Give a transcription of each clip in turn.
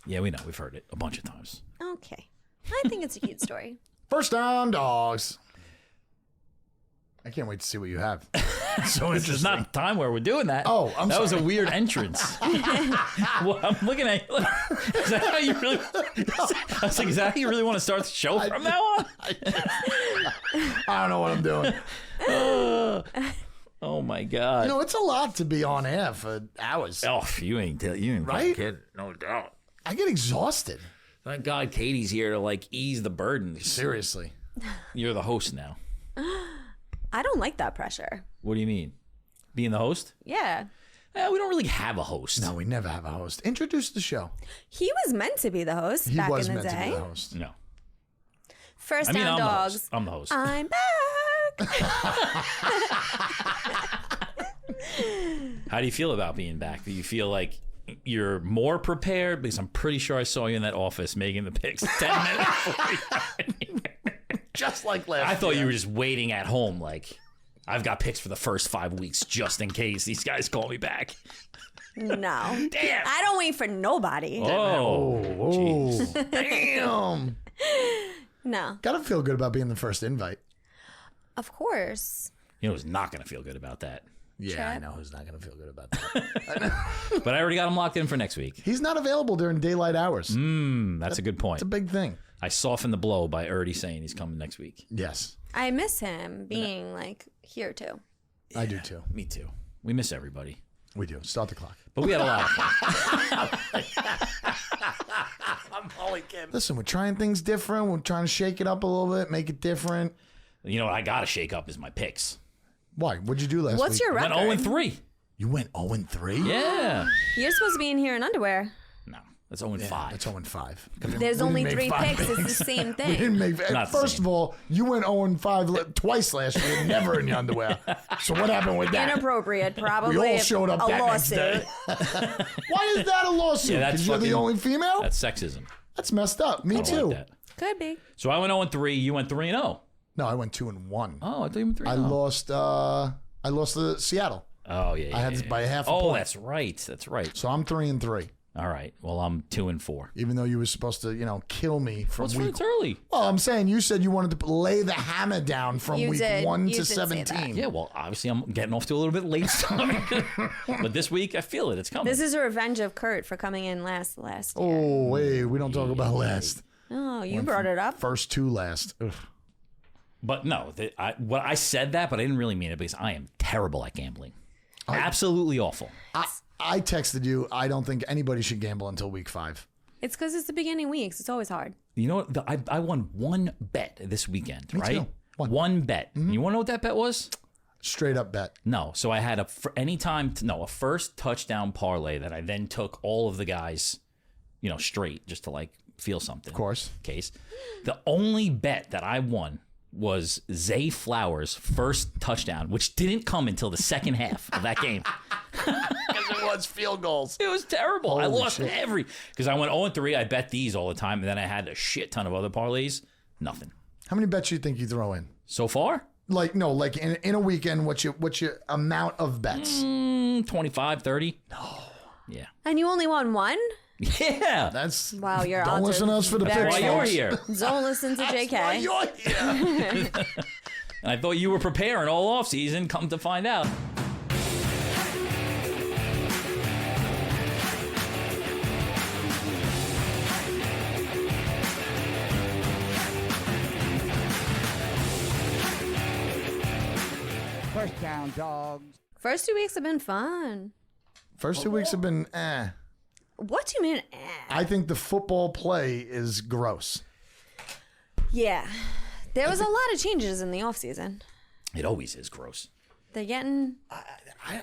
Yeah, we know. We've heard it a bunch of times. Okay. I think it's a cute story. First down, Dogs. I can't wait to see what you have. So This is not the time where we're doing that. Oh, I'm that sorry. was a weird entrance. Well, I'm looking at you. Is that how you really? I was like, is that how you really want to start the show from now on? I don't know what I'm doing. Oh my god! You know, it's a lot to be on air for hours. Oh, you ain't Right? kidding. No doubt. I get exhausted. Thank God Katie's here to like ease the burden. Seriously. You're the host now. I don't like that pressure. What do you mean? Being the host? Yeah. We don't really have a host. No, we never have a host. Introduce the show. He was meant to be the host He back was in the meant to day. be the host. No. First I mean, down, Dogs. I'm the host. I'm back. How do you feel about being back? Do you feel like you're more prepared? Because I'm pretty sure I saw you in that office making the picks 10 minutes. Just like last I thought year. you were just waiting at home like, I've got picks for the first 5 weeks just in case these guys call me back. No. Damn. I don't wait for nobody. Oh, Damn. No. Gotta feel good about being the first invite. Of course. You know who's not going to feel good about that? Yeah, Chat. I know who's not gonna feel good about that. But I already got him locked in for next week. He's not available during daylight hours. That's a good point. It's a big thing. I softened the blow by already saying he's coming next week. Yes, I miss him being like here too. I do too. Me too. We miss everybody. We do. Start the clock. But we had a lot of fun. I'm only kidding. Listen, we're trying things different. We're trying to shake it up a little bit, make it different. You know what I got to shake up is my picks. Why? What'd you do last week? What's your Went record? 0-3. You went 0-3? Yeah. You're supposed to be in here in underwear. No, that's 0-5. That's 0-5. There's We only didn't make 3 five picks. It's the same We thing. didn't make. Not the First same. of all, you went 0-5 twice last year, never in your underwear. So what happened with that? Inappropriate, probably. We all showed up a that lawsuit. next day. Why is that a lawsuit? Yeah, that's Because you're the fucking- only female? That's sexism. That's messed up. Me I don't too. like that. Could be. So I went 0-3. You went 3-0. No, I went 2-1. Oh, I thought you went 3-0. I lost to Seattle. Oh, yeah. I had this by half a Oh, point. that's right. That's right. So I'm 3-3. All right. Well, I'm 2-4. Even though you were supposed to, kill me from What's week. it's early? Well, I'm saying you said you wanted to lay the hammer down from You week did. 1 You to did say 17. Yeah, well, obviously I'm getting off to a little bit late start. But this week, I feel it. It's coming. This is a revenge of Kurt for coming in last year. Oh, wait, we don't talk about last. Oh, you brought it up. First 2 last. Ugh. But no, I said that, but I didn't really mean it because I am terrible at gambling. Absolutely awful. I texted you, I don't think anybody should gamble until week 5. It's because it's the beginning weeks. It's always hard. You know what? I won one bet this weekend, Me right? too. One. One bet. You want to know what that bet was? Straight up bet. No. So I had a first touchdown parlay that I then took all of the guys, straight just to like feel something. Of course. Case. The only bet that I won was Zay Flowers' first touchdown, which didn't come until the second half of that game. Because it was field goals. It was terrible. I Holy lost shit. because I went 0-3. I bet these all the time, and then I had a shit ton of other parlays. Nothing. How many bets you think you throw in? So far, Like in a weekend, what's your amount of bets? 25, 30. No. Yeah. And you only won one? Yeah. That's Wow, your don't odds listen are to us for the very picks. Why you're folks. here. Don't listen to Why JK. you're here. And I thought you were preparing all off season. Come to find out. First down, Dogs. First 2 weeks have been fun. First 2 weeks have been What do you mean? I think the football play is gross. Yeah. There was a lot of changes in the offseason. It always is gross. They're getting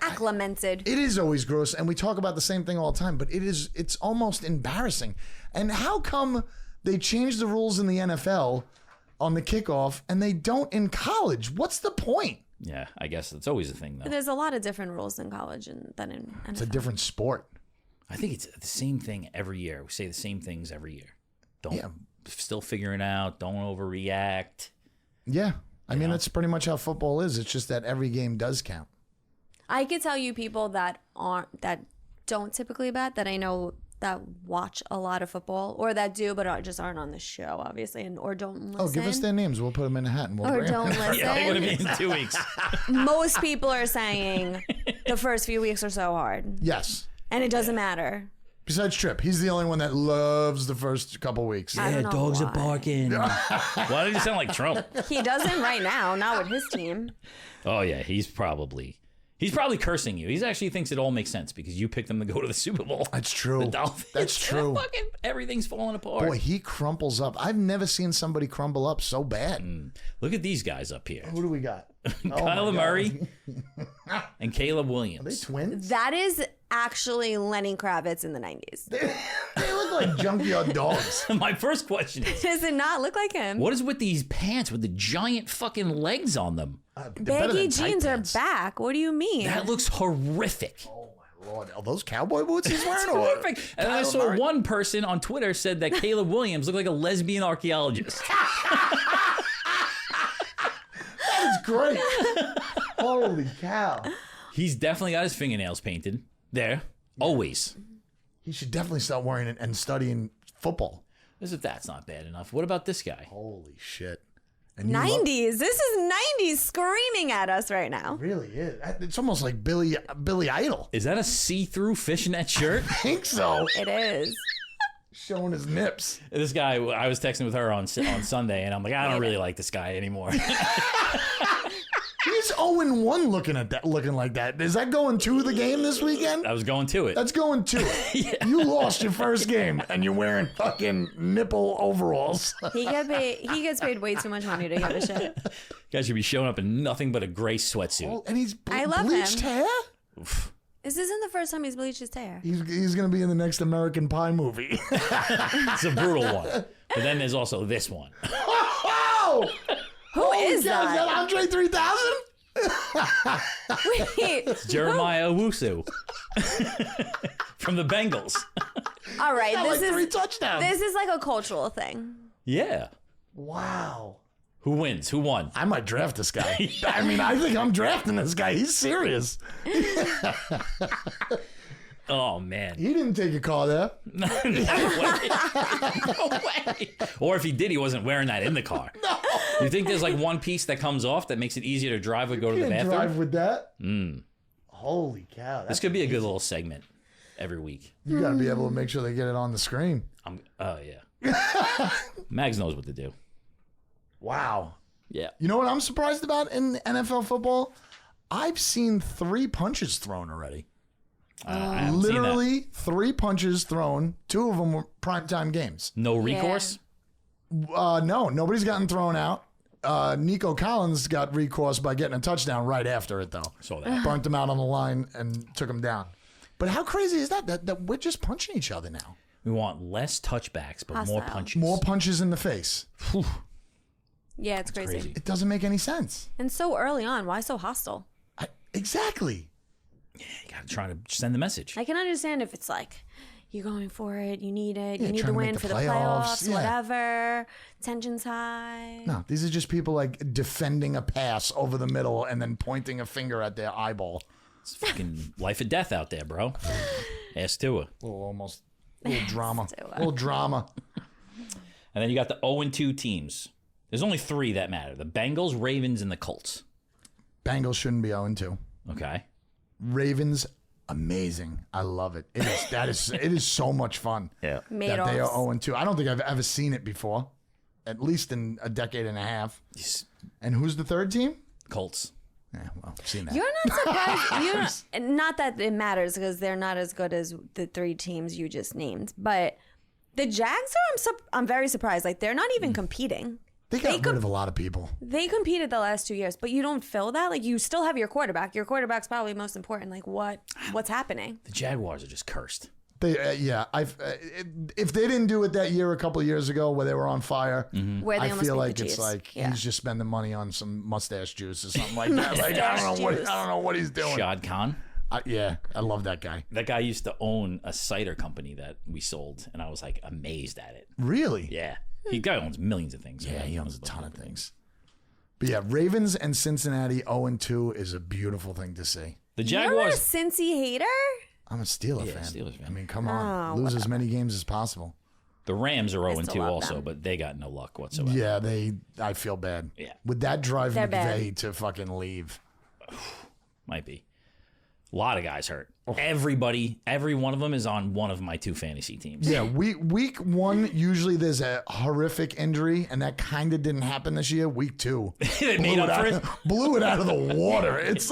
acclimated. It is always gross, and we talk about the same thing all the time, but it's almost embarrassing. And how come they changed the rules in the NFL on the kickoff and they don't in college? What's the point? Yeah, I guess it's always a thing, though. There's a lot of different rules in college than in NFL. It's a different sport. I think it's the same thing every year. We say the same things every year. Yeah. Still figuring out. Don't overreact. Yeah. I mean, that's pretty much how football is. It's just that every game does count. I could tell you people that don't typically bet that I know that watch a lot of football, or that do, but just aren't on the show, obviously, and or don't listen. Oh, give us their names. We'll put them in a hat and we'll Or bring don't them. listen. Yeah, they're going to be in 2 weeks. Most people are saying the first few weeks are so hard, Yes. and it doesn't matter. Besides Tripp, he's the only one that loves the first couple weeks. I don't know dogs why. are barking. Why did you sound like Trump? He doesn't right now, not with his team. Oh, yeah, he's probably cursing you. He actually thinks it all makes sense because you picked them to go to the Super Bowl. That's true. The Dolphins. That's true. Fucking everything's falling apart. Boy, he crumples up. I've never seen somebody crumble up so bad. Look at these guys up here. Who do we got? Kyler Murray and Caleb Are they Williams. twins? That is actually Lenny Kravitz in the 90s. They look like junkyard dogs. My first question is, Does it not look like him? what is with these pants with the giant fucking legs on them? They're better Baggy than tight jeans are pants. back. What do you mean? That looks horrific. Oh my lord! Are those cowboy boots he's wearing? or Horrific. And I Kyler saw Murray? one person on Twitter said that Caleb Williams looked like a lesbian archaeologist. That is great. Holy cow! He's definitely got his fingernails painted. There. Always. He should definitely start wearing it and studying football. As if that's not bad enough. What about this guy? Holy shit! And 90s. This is 90s screaming at us right now. really is. It's almost like Billy Idol. Is that a see-through fishnet shirt? I think so. It is. Showing his nips. This guy, I was texting with her on Sunday, and I'm like, I don't really like this guy anymore. He's 0-1 looking like that. Is that going to the game this weekend? I was going to it. That's going to it. You lost your first game and you're wearing fucking nipple overalls. He gets paid way too much money to give a shit. Guy should be showing up in nothing but a gray sweatsuit. And he's I love bleached him. hair? This isn't the first time he's bleached his hair. He's going to be in the next American Pie movie. It's a brutal one. But then there's also this one. Oh! Who is Is that that? Andre 3000? Wait. Jeremiah Owusu from the Bengals. All right, Got this like 3 is touchdowns. this is like a cultural thing. Yeah. Wow. Who wins? Who won? I might draft this guy. I mean, I think I'm drafting this guy. He's serious. Oh, man. He didn't take a car there. No way. No way. Or if he did, he wasn't wearing that in the car. No. You think there's like one piece that comes off that makes it easier to drive or go to the Can't bathroom? drive with that. Holy cow. This could be a good little segment every week. You got to be able to make sure they get it on the screen. Oh, yeah. Mags knows what to do. Wow. Yeah. You know what I'm surprised about in NFL football? I've seen 3 punches thrown already. I haven't seen that. Literally 3 punches thrown. 2 of them were primetime games. No recourse? No, nobody's gotten thrown out. Nico Collins got recourse by getting a touchdown right after it, though. Saw that. Burnt him out on the line and took him down. But how crazy is that we're just punching each other now? We want less touchbacks, but more Hostile. punches. More punches in the face. Yeah, it's crazy. crazy. It doesn't make any sense. And so early on, why so hostile? Exactly. You got to try to send the message. I can understand if it's like you're going for it, you need it, Yeah, you need trying the to make win the for the playoffs, playoffs, yeah. whatever. Tension's high. No, these are just people like defending a pass over the middle and then pointing a finger at their eyeball. It's fucking life or death out there, bro. Ask Tua. Little drama. Do it. Little drama. And then you got the 0-2 teams. There's only 3 that matter. The Bengals, Ravens, and the Colts. Bengals shouldn't be 0-2. Okay. Ravens, amazing. I love it. It is so much fun. Yeah. That they are Madoffs. 0-2. I don't think I've ever seen it before, at least in a decade and a half. And who's the third team? Colts. Yeah, well, I've seen that. You're not surprised. Not that it matters because they're not as good as the 3 teams you just named. But the Jags I'm very surprised. Like, they're not even competing. They got rid of a lot of people. They competed the last 2 years, but you don't feel that. Like, you still have your quarterback. Your quarterback's probably most important. Like, what's happening? The Jaguars are just cursed. They, if they didn't do it that year, a couple of years ago, where they were on fire, Where they I almost feel beat like the it's Chiefs. like Yeah. he's just spending money on some mustache juice or something like that. Like I don't know what he's doing. Shad Khan. Yeah, I love that guy. That guy used to own a cider company that we sold, and I was like amazed at it. Really? Yeah. He guy owns millions of things. Yeah, he owns a ton of things. But yeah, Ravens and Cincinnati 0-2 is a beautiful thing to see. The You're a Jaguars. Cincy hater? I'm a Steelers fan. Steelers fan. I mean, come on. Lose as many games as possible. The Rams are 0-2 love also, them. but they got no luck whatsoever. Yeah, I feel bad. Yeah. Would that drive They're McVay to fucking leave? Might be. A lot of guys hurt. Every one of them is on one of my 2 fantasy teams. Yeah, week 1, usually there's a horrific injury, and that kind of didn't happen this year. Week 2, They made up for it. blew it out of the water. It's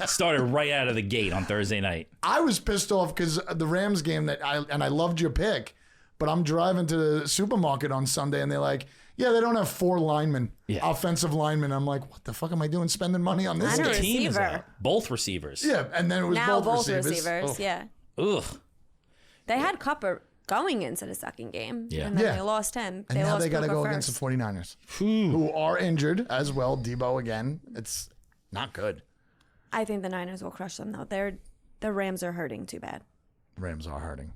Started right out of the gate on Thursday night. I was pissed off because the Rams game I loved your pick, but I'm driving to the supermarket on Sunday, and they're like, yeah, they don't have 4 linemen, offensive linemen. I'm like, what the fuck am I doing spending money on this I know. game? Team is Receiver. out. Both receivers. Yeah, and then it was Now both both receivers. Oh. yeah. Ugh. They had Cupper going into the second game. Yeah. And then Yeah. they lost him. And They now lost they got to Cooper go against the first. 49ers, who are injured as well. Debo again. It's not good. I think the Niners will crush them, though. The Rams are hurting too bad. Rams are hurting.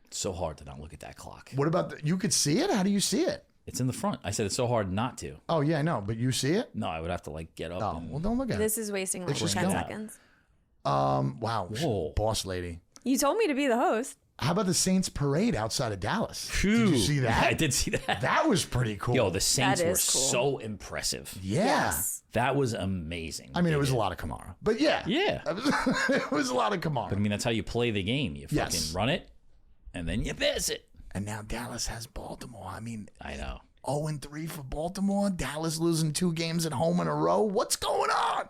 It's so hard to not look at that clock. What about you could see it? How do you see it? It's in the front. I said it's so hard not to. Oh, yeah, I know. But you see it? No, I would have to get up. Oh, and, well, don't look at This is wasting like just 10 go. seconds. it. Wow. Whoa. Boss lady. You told me to be the host. How about the Saints parade outside of Dallas? Did Phew. you see that? I did see that. That was pretty cool. Yo, the Saints That were is cool. so impressive. yeah. Yes. That was amazing. I mean, They it was did. a lot of Kamara. But yeah. Yeah. It was a lot of Kamara. But I mean, that's how you play the game. You fucking Yes. run it, and then you pass it. And now Dallas has Baltimore. I mean, I know. 0-3 for Baltimore. Dallas losing 2 games at home in a row. What's going on?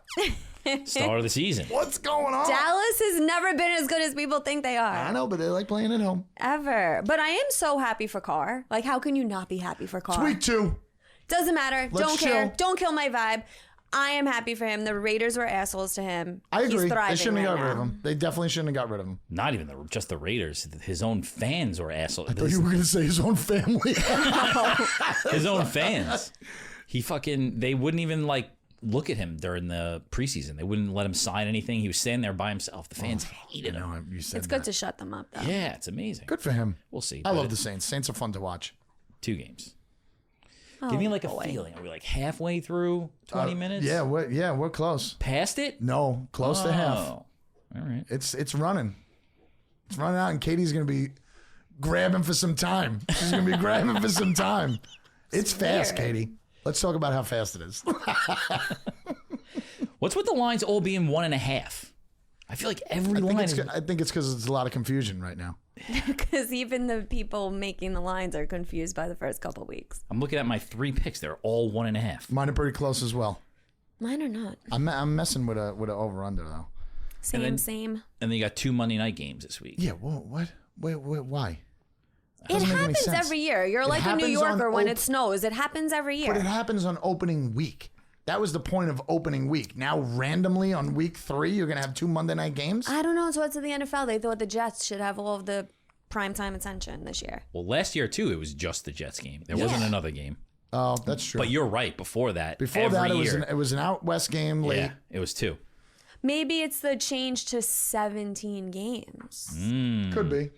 Start of the season. What's going on? Dallas has never been as good as people think they are. I know, but they like playing at home. Ever. But I am so happy for Carr. Like, how can you not be happy for Carr? It's week 2. Doesn't matter. Let's Don't care. chill. Don't kill my vibe. I am happy for him. The Raiders were assholes to him. I agree. He's thriving They shouldn't have right got rid of now. him. They definitely shouldn't have got rid of him. Not even just the Raiders. His own fans were assholes. I thought you were going to say his own family. His own fans. They wouldn't even look at him during the preseason. They wouldn't let him sign anything. He was standing there by himself. The fans hated him. No, you said It's good to shut them up, though. Yeah, it's amazing. Good for him. We'll see. I But love the Saints. Saints are fun to watch. 2 games. Give me a feeling. Are we halfway through 20 minutes? Yeah, we're close. Past it? No, close to half. Oh, all right. It's running. It's running out, and Katie's going to be grabbing for some time. She's going to be grabbing for some time. It's fast, weird. Katie. Let's talk about how fast it is. What's with the lines all being 1.5? I feel like every line is... I think it's because it's a lot of confusion right now. Because even the people making the lines are confused by the first couple weeks. I'm looking at my 3 picks. They're all 1.5. Mine are pretty close as well. Mine are not. I'm messing with a over-under, though. Same. And then you got 2 Monday night games this week. Yeah, what? Wait, why? It Doesn't make any happens sense. every year. You're like a New happens on Yorker when it snows. It happens every year. But it happens on opening week. That was the point of opening week. Now, randomly on week 3, you're going to have 2 Monday night games? I don't know. It's what's in the NFL. They thought the Jets should have all of the primetime attention this year. Well, last year, too, it was just the Jets game. There wasn't another game. Oh, that's true. But you're right. Before that, Before that, every it was an out west game late. Yeah, it was 2. Maybe it's the change to 17 games. Could be.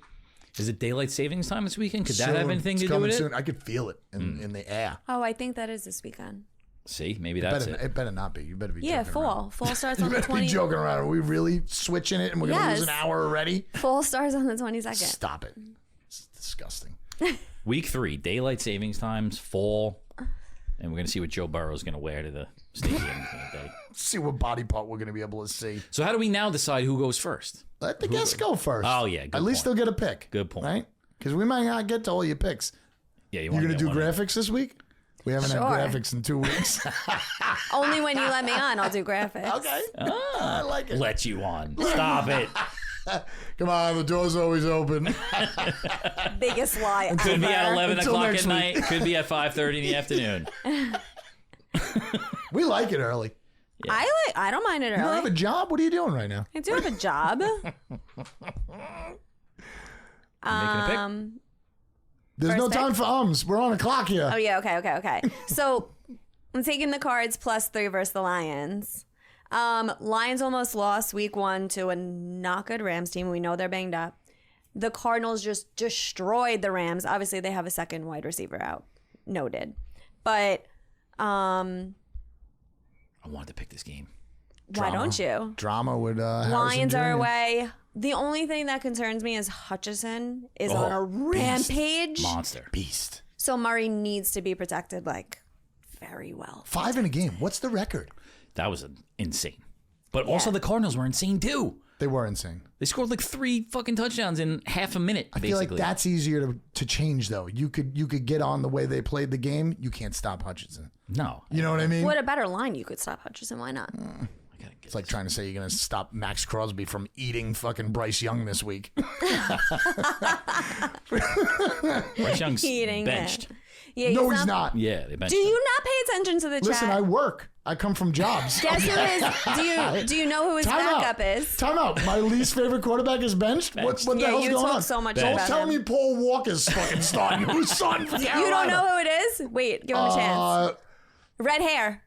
Is it daylight savings time this weekend? Could that Soon. have anything It's to do coming with it? soon. I could feel it in the air. Oh, I think that is this weekend. See, maybe that's it. It better not be. You better be Yeah, joking around. fall. Fall starts You on the better be 20th. joking around. Are we really switching it and we're going to lose an Yes. hour already? Fall starts on the 22nd. Stop it. It's disgusting. Week 3, daylight savings times, fall. And we're going to see what Joe Burrow is going to wear to the stadium that day. See what body part we're going to be able to see. So how do we now decide who goes first? Let the guests go first. Oh, yeah, good At least point. they'll get a pick. Good point. Right? Because we might not get to all your picks. Yeah, You're going to do graphics this week? We haven't Sure. had graphics in 2 weeks. Only when you let me on, I'll do graphics. Okay. I like it. Let you on. Stop it. Come on, the door's always open. Biggest lie ever. Could be at 11 Until o'clock next at week. night. Could be at 5:30 in the afternoon. We like it early. I don't mind it You don't have early. a job? What are you doing right now? I do have a job. Making a pick? There's no First time pick? for ums. We're on a clock here. Oh, yeah. Okay. So I'm taking the Cards +3 versus the Lions. Lions almost lost week 1 to a not good Rams team. We know they're banged up. The Cardinals just destroyed the Rams. Obviously, they have a second wide receiver out. Noted. But I wanted to pick this game. Why don't you? Drama with Lions Harrison are Jr. away. The only thing that concerns me is Hutchison is on a rampage. Monster. Beast. So Murray needs to be protected very well. 5 in a game. What's the record? That was insane. But also the Cardinals were insane too. They were insane. They scored 3 fucking touchdowns in half a minute, I feel like that's easier to change, though. You could get on the way they played the game. You can't stop Hutchinson. No. You know what I mean? What a better line you could stop Hutchison. Why not? It's like trying to say you're going to stop Max Crosby from eating fucking Bryce Young this week. Bryce Young's Eating benched. it. Yeah, No, he's not. Yeah, they benched Do him. you not pay attention to the Listen, chat? I work. I come from jobs. Guess who is? Do you know who his backup is? Time out. My least favorite quarterback is benched. What the Yeah, hell's you going talk on? so much Don't about tell him. me Paul Walker's fucking starting. Who's starting for Carolina? You don't know who it is? Wait, give him a chance. Red hair.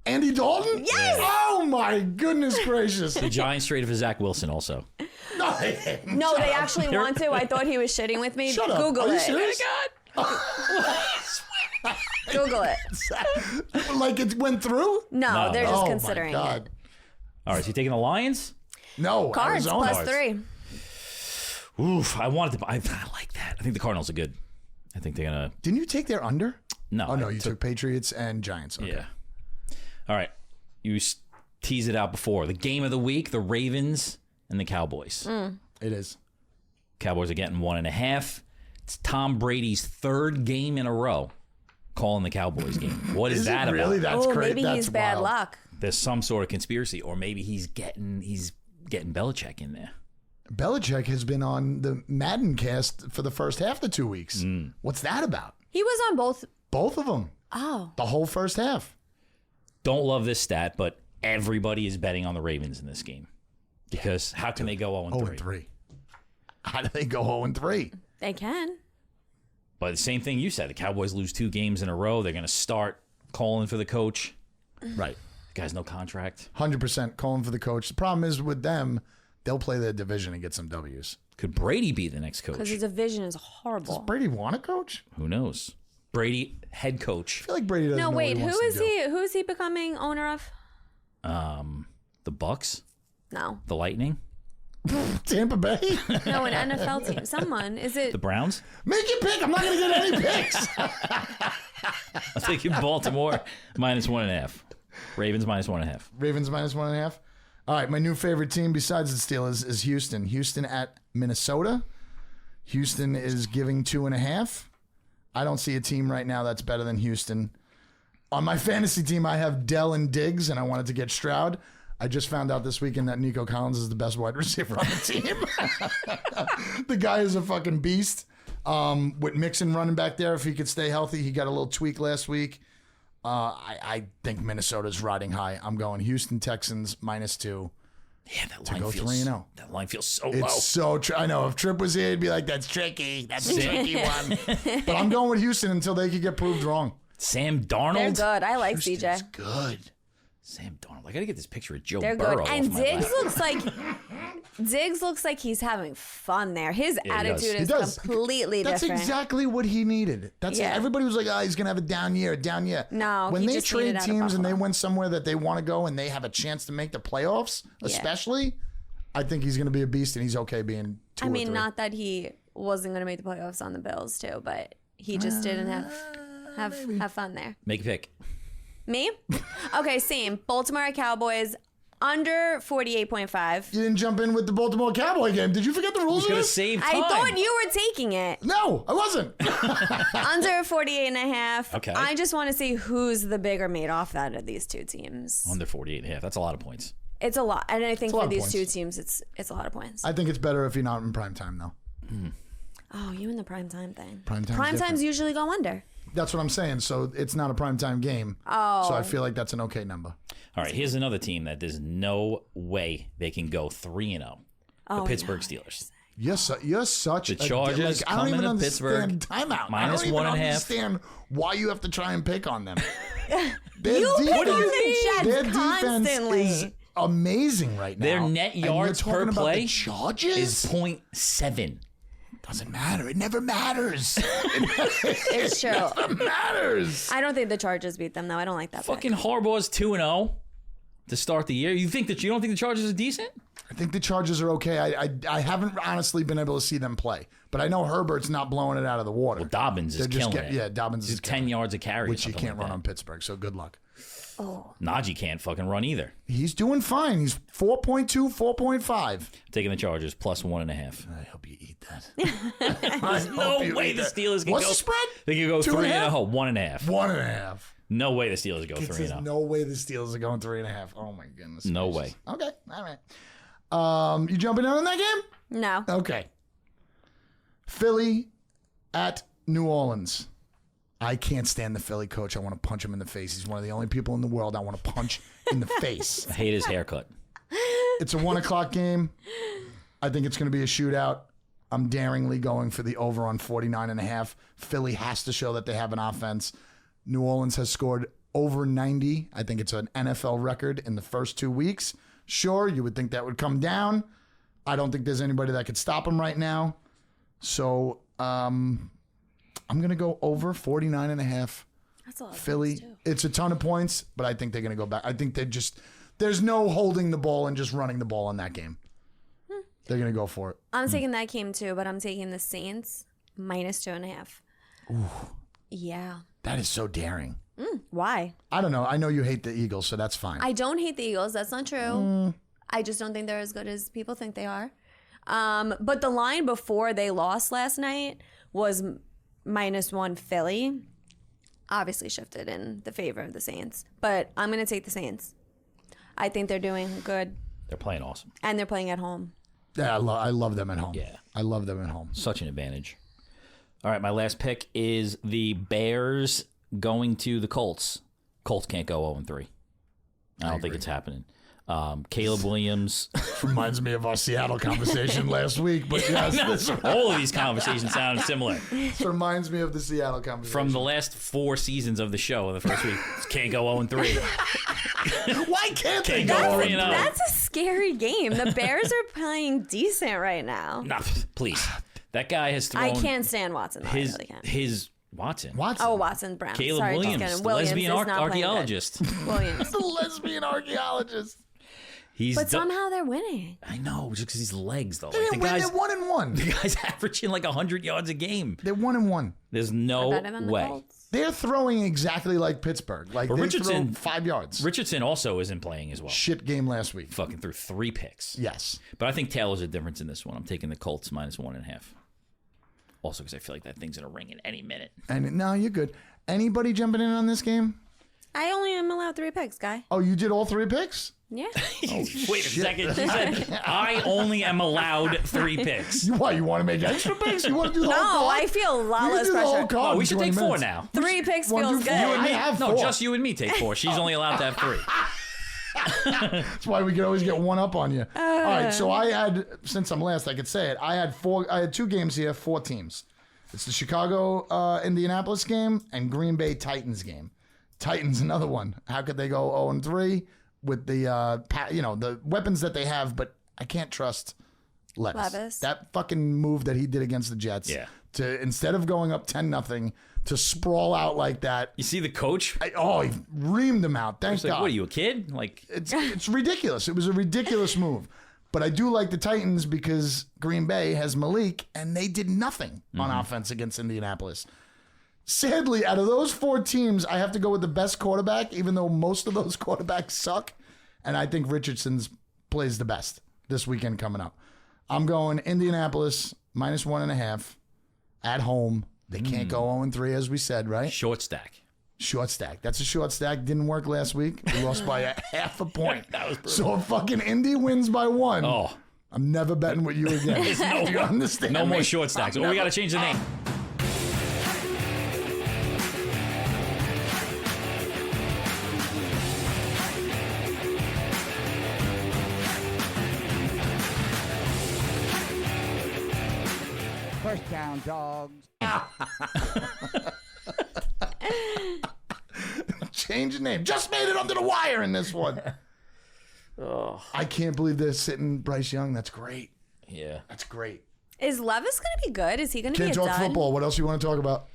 Andy Dalton? Yes! Oh my goodness gracious. The Giants traded for Zach Wilson also. No, they didn't. No, they actually want to. I thought he was shitting with me. Shut up. Google Are you it. serious? Google it. Like it went through? No, they're just Oh considering my it. God. All right, so you taking the Lions? No, Cards Arizona. plus 3. Oof, I wanted to. I like that. I think the Cardinals are good. I think they're gonna. Didn't you take their under? No. Oh no, I you took Patriots and Giants. Okay. Yeah. All right, you teased it out before. The game of the week: the Ravens and the Cowboys. It is. Cowboys are getting 1.5. It's Tom Brady's 3rd game in a row calling the Cowboys game. What is that really? about? That's great. Maybe That's he's bad wild. luck. There's some sort of conspiracy, or maybe he's getting Belichick in there. Belichick has been on the Madden cast for the first half of 2 weeks. What's that about? He was on both. Both of them. Oh. The whole first half. Don't love this stat, but everybody is betting on the Ravens in this game because how can they go 0-3? 0-3. How do they go 0-3? They can. But the same thing you said. The Cowboys lose 2 games in a row. They're going to start calling for the coach. Right. The guy's no contract. 100% calling for the coach. The problem is with them, they'll play their division and get some W's. Could Brady be the next coach? Because his division is Does horrible. Brady want a coach? Who knows? Brady, head coach. I feel like Brady doesn't No, know wait. what he Who wants is to do. he? Who is he becoming owner of? The Bucks, No. the Lightning, Tampa Bay? No, an NFL team. Someone. Is it? the Browns. Make your pick. I'm not going to get any picks. I'm thinking Baltimore -1.5. Ravens -1.5. Ravens -1.5. All right, my new favorite team besides the Steelers is Houston. Houston at Minnesota. Houston is giving 2.5. I don't see a team right now that's better than Houston. On my fantasy team, I have Dell and Diggs, and I wanted to get Stroud. I just found out this weekend that Nico Collins is the best wide receiver on the team. The guy is a fucking beast. With Mixon running back there, if he could stay healthy, he got a little tweak last week. I think Minnesota's riding high. I'm going Houston Texans -2. Yeah, that line go feels 3-0. That line feels so low. It's so I know if Tripp was here, he'd be like, "That's tricky. That's a tricky one." But I'm going with Houston until they could get proved wrong. Sam They're Darnold. good. I like Houston's CJ. good. Sam Darnold. I got to get this picture of Joe They're Burrow. good. And off my Diggs lap. looks like he's having fun there. His Yeah, he does. attitude He is does. completely That's different. exactly what he needed. That's Yeah. everybody was like, "Oh, he's gonna have a down year." No, when he they just trade needed out of teams and they Buffalo. went somewhere that they want to go and they have a chance to make the playoffs, especially, I think he's gonna be a beast and he's okay being 2 I or mean, 3. not that he wasn't going to make the playoffs on the Bills too, but he just didn't have fun there. Make a pick. Me? Okay, same. Baltimore Cowboys under 48.5. You didn't jump in with the Baltimore Cowboy game. Did you forget the rules of Gonna this? save time. I thought you were taking it. No, I wasn't. Under 48.5. Okay. I just want to see who's the bigger made off out of these two teams. Under 48.5. That's a lot of points. It's a lot. And I think a lot for of these points. two teams, it's a lot of points. I think it's better if you're not in prime time, though. Oh, you and the prime time thing. Prime time's Prime times different. usually go under. That's what I'm saying. So it's not a prime time game. Oh. So I feel like that's an okay number. All right, here's another team that there's no way they can go 3-0. The Pittsburgh Steelers. You're such The Chargers I don't coming even to understand Pittsburgh, timeout. I minus don't even 1.5. understand why you have to try and pick on them. Their You pick on the their Jets defense constantly. is amazing right now. Their net And you're yards talking per about play the Chargers is 0.7. doesn't matter. It never matters. It's true. It matters. I don't think the Chargers beat them, though. I don't like that pick. Fucking Harbaugh's 2-0. to start the year. You don't think the Chargers are decent? I think the Chargers are okay. I haven't honestly been able to see them play, but I know Herbert's not blowing it out of the water. Well, Dobbins is killing it. Yeah, Dobbins He's is 10 yards a carry, which he can't like run on Pittsburgh. So good luck. Oh. Najee can't fucking run either. He's doing fine. He's 4.2, 4.5. Taking the Chargers plus 1.5. I hope you eat that. There's no way the Steelers can What's go. the spread? They can go 2.5? 3.5. 1.5. 1.5. No way the Steelers go There's 3.5. no way the Steelers are going 3.5. Oh my goodness. No gracious. way. Okay. All right. You jumping in on that game? No. Okay. Philly at New Orleans. I can't stand the Philly coach. I want to punch him in the face. He's one of the only people in the world I want to punch in the face. I hate his haircut. It's a 1:00 game. I think it's going to be a shootout. I'm daringly going for the over on 49.5. Philly has to show that they have an offense. New Orleans has scored over 90. I think it's an NFL record in the first 2 weeks. Sure, you would think that would come down. I don't think there's anybody that could stop them right now. So I'm going to go over 49.5. That's a lot of Philly. points, too. It's a ton of points, but I think they're going to go back. I think there's no holding the ball and just running the ball in that game. They're going to go for it. I'm taking that game too, but I'm taking the Saints minus 2.5. Ooh. Yeah. That is so daring. Why? I don't know. I know you hate the Eagles, so that's fine. I don't hate the Eagles. That's not true. I just don't think they're as good as people think they are. But the line before they lost last night was -1 Philly. Obviously shifted in the favor of the Saints. But I'm going to take the Saints. I think they're doing good. They're playing awesome. And they're playing at home. Yeah, I love them at home. Yeah. I love them at home. Such an advantage. All right, my last pick is the Bears going to the Colts. Colts can't go 0-3. I don't think it's happening. Caleb Williams. Reminds me of our Seattle conversation last week, but yes, this All of these conversations sound similar. reminds me of the Seattle conversation. From the last 4 seasons of the show in the first week, can't go 0-3. Why can't they Can't go? go 3-0. That's a scary game. The Bears are playing decent right now. Nah, please. That guy has thrown I can't stand Watson. Though. I his really can't. his Watson. Watson. Oh, Watson Brown. Caleb Sorry, Williams, just the kidding. lesbian is not playing good. archaeologist. Williams. The lesbian archaeologist. He's But somehow they're winning. I know, just because he's legs though. They Like, didn't win. They're 1-1. the guy's averaging like 100 yards a game. They're 1-1. There's no Better than the way. Colts. They're throwing exactly like Pittsburgh. Like But they Richardson- throw 5 yards. Richardson also isn't playing as well. Shit game last week. Fucking threw 3 picks. Yes. But I think Taylor's a difference in this one. I'm taking the Colts -1.5. Also, because I feel like that thing's gonna ring in any minute. And no, you're good. Anybody jumping in on this game? I only am allowed 3 picks, guy. Oh, you did all 3 picks? Yeah. Wait a second. She said, I only am allowed 3 picks. Why? You want to make extra picks? You want to do the whole No, card? I feel a lot You can less do the whole pressure. card Oh, we in should 20 take 4 minutes. now. 3 picks Wanna feels do good. four? You and me. I have No, 4. just you and me take 4. She's only allowed to have 3. That's why we can always get one up on you. All right, so I had, since I'm last, I could say it. I had 2 games here, 4 teams. It's the Chicago Indianapolis game and Green Bay Titans game. Titans, another one. How could they go 0-3 with the the weapons that they have? But I can't trust Levis. That fucking move that he did against the Jets. Yeah. To instead of going up 10-0 to sprawl out like that. You see the coach? He reamed them out. Thank It's like, God. what are you, a kid? Like, It's ridiculous. It was a ridiculous move. But I do like the Titans because Green Bay has Malik, and they did nothing on offense against Indianapolis. Sadly, out of those 4 teams, I have to go with the best quarterback, even though most of those quarterbacks suck. And I think Richardson's plays the best this weekend coming up. I'm going Indianapolis -1.5 at home. They can't go 0-3, as we said, right? short stack. Short stack. That's a short stack. Didn't work last week. We lost by a half a point. That was brutal. So if fucking Indy wins by 1, Oh, I'm never betting with you again. Do you understand? no more me? short stacks. I'm Oh, we never- got to change the name. First down, Dogs. Change the name. Just made it under the wire in this one. I can't believe they're sitting Bryce Young. That's great. Yeah. That's great. Is Levis going to be good? Is he going to be Can't a talk dud? football. What else you want to talk about?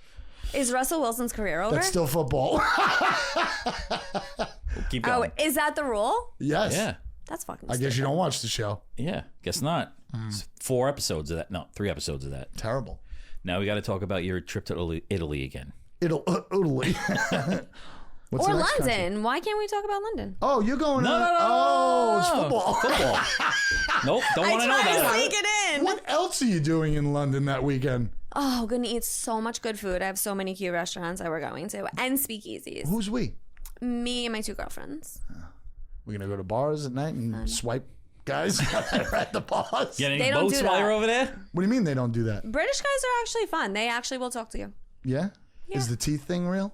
Is Russell Wilson's career over? That's still football. Keep Oh, going. is that the rule? Yes. Yeah. That's fucking I guess you don't watch the show. Yeah. Guess not. It's 4 episodes of that. No, 3 episodes of that. Terrible. Now we got to talk about your trip to Italy again. Italy. What's Or the next London. country? Why can't we talk about London? Oh, you're going No, to... no, no, Oh, no, it's no. football. Football. Nope. Don't want to know I tried to about it. sneak it in. What else are you doing in London that weekend? Oh, gonna eat so much good food. I have so many cute restaurants that we're going to. And speakeasies. Who's we? Me and my 2 girlfriends. We're going to go to bars at night and swipe guys at the bars? Get any They don't boats do while that. you're over there? What do you mean they don't do that? British guys are actually fun. They actually will talk to you. Yeah? Is the teeth thing real?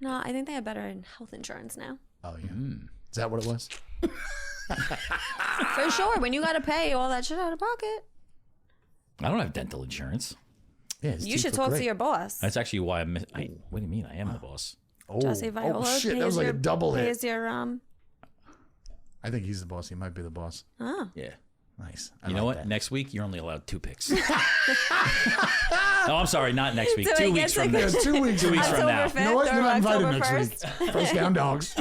No, I think they have better health insurance now. Oh, yeah. Is that what it was? For sure. When you got to pay all that shit out of pocket, I don't have dental insurance. Yeah, his you teeth should look talk great. to your boss. That's actually why what do you mean? I am the boss. Oh, Jesse Viola. oh shit, that was like a double hit. Pays your, I think he's the boss. He might be the boss. oh. Yeah. Nice. You know what? Next week, you're only allowed 2 picks. No, I'm sorry. Not next week. So 2 he weeks gets from to- now. Yeah, 2 weeks. 2 weeks from October now. 5th You know what? or You're not invited October next 1st. week. First down, Dogs.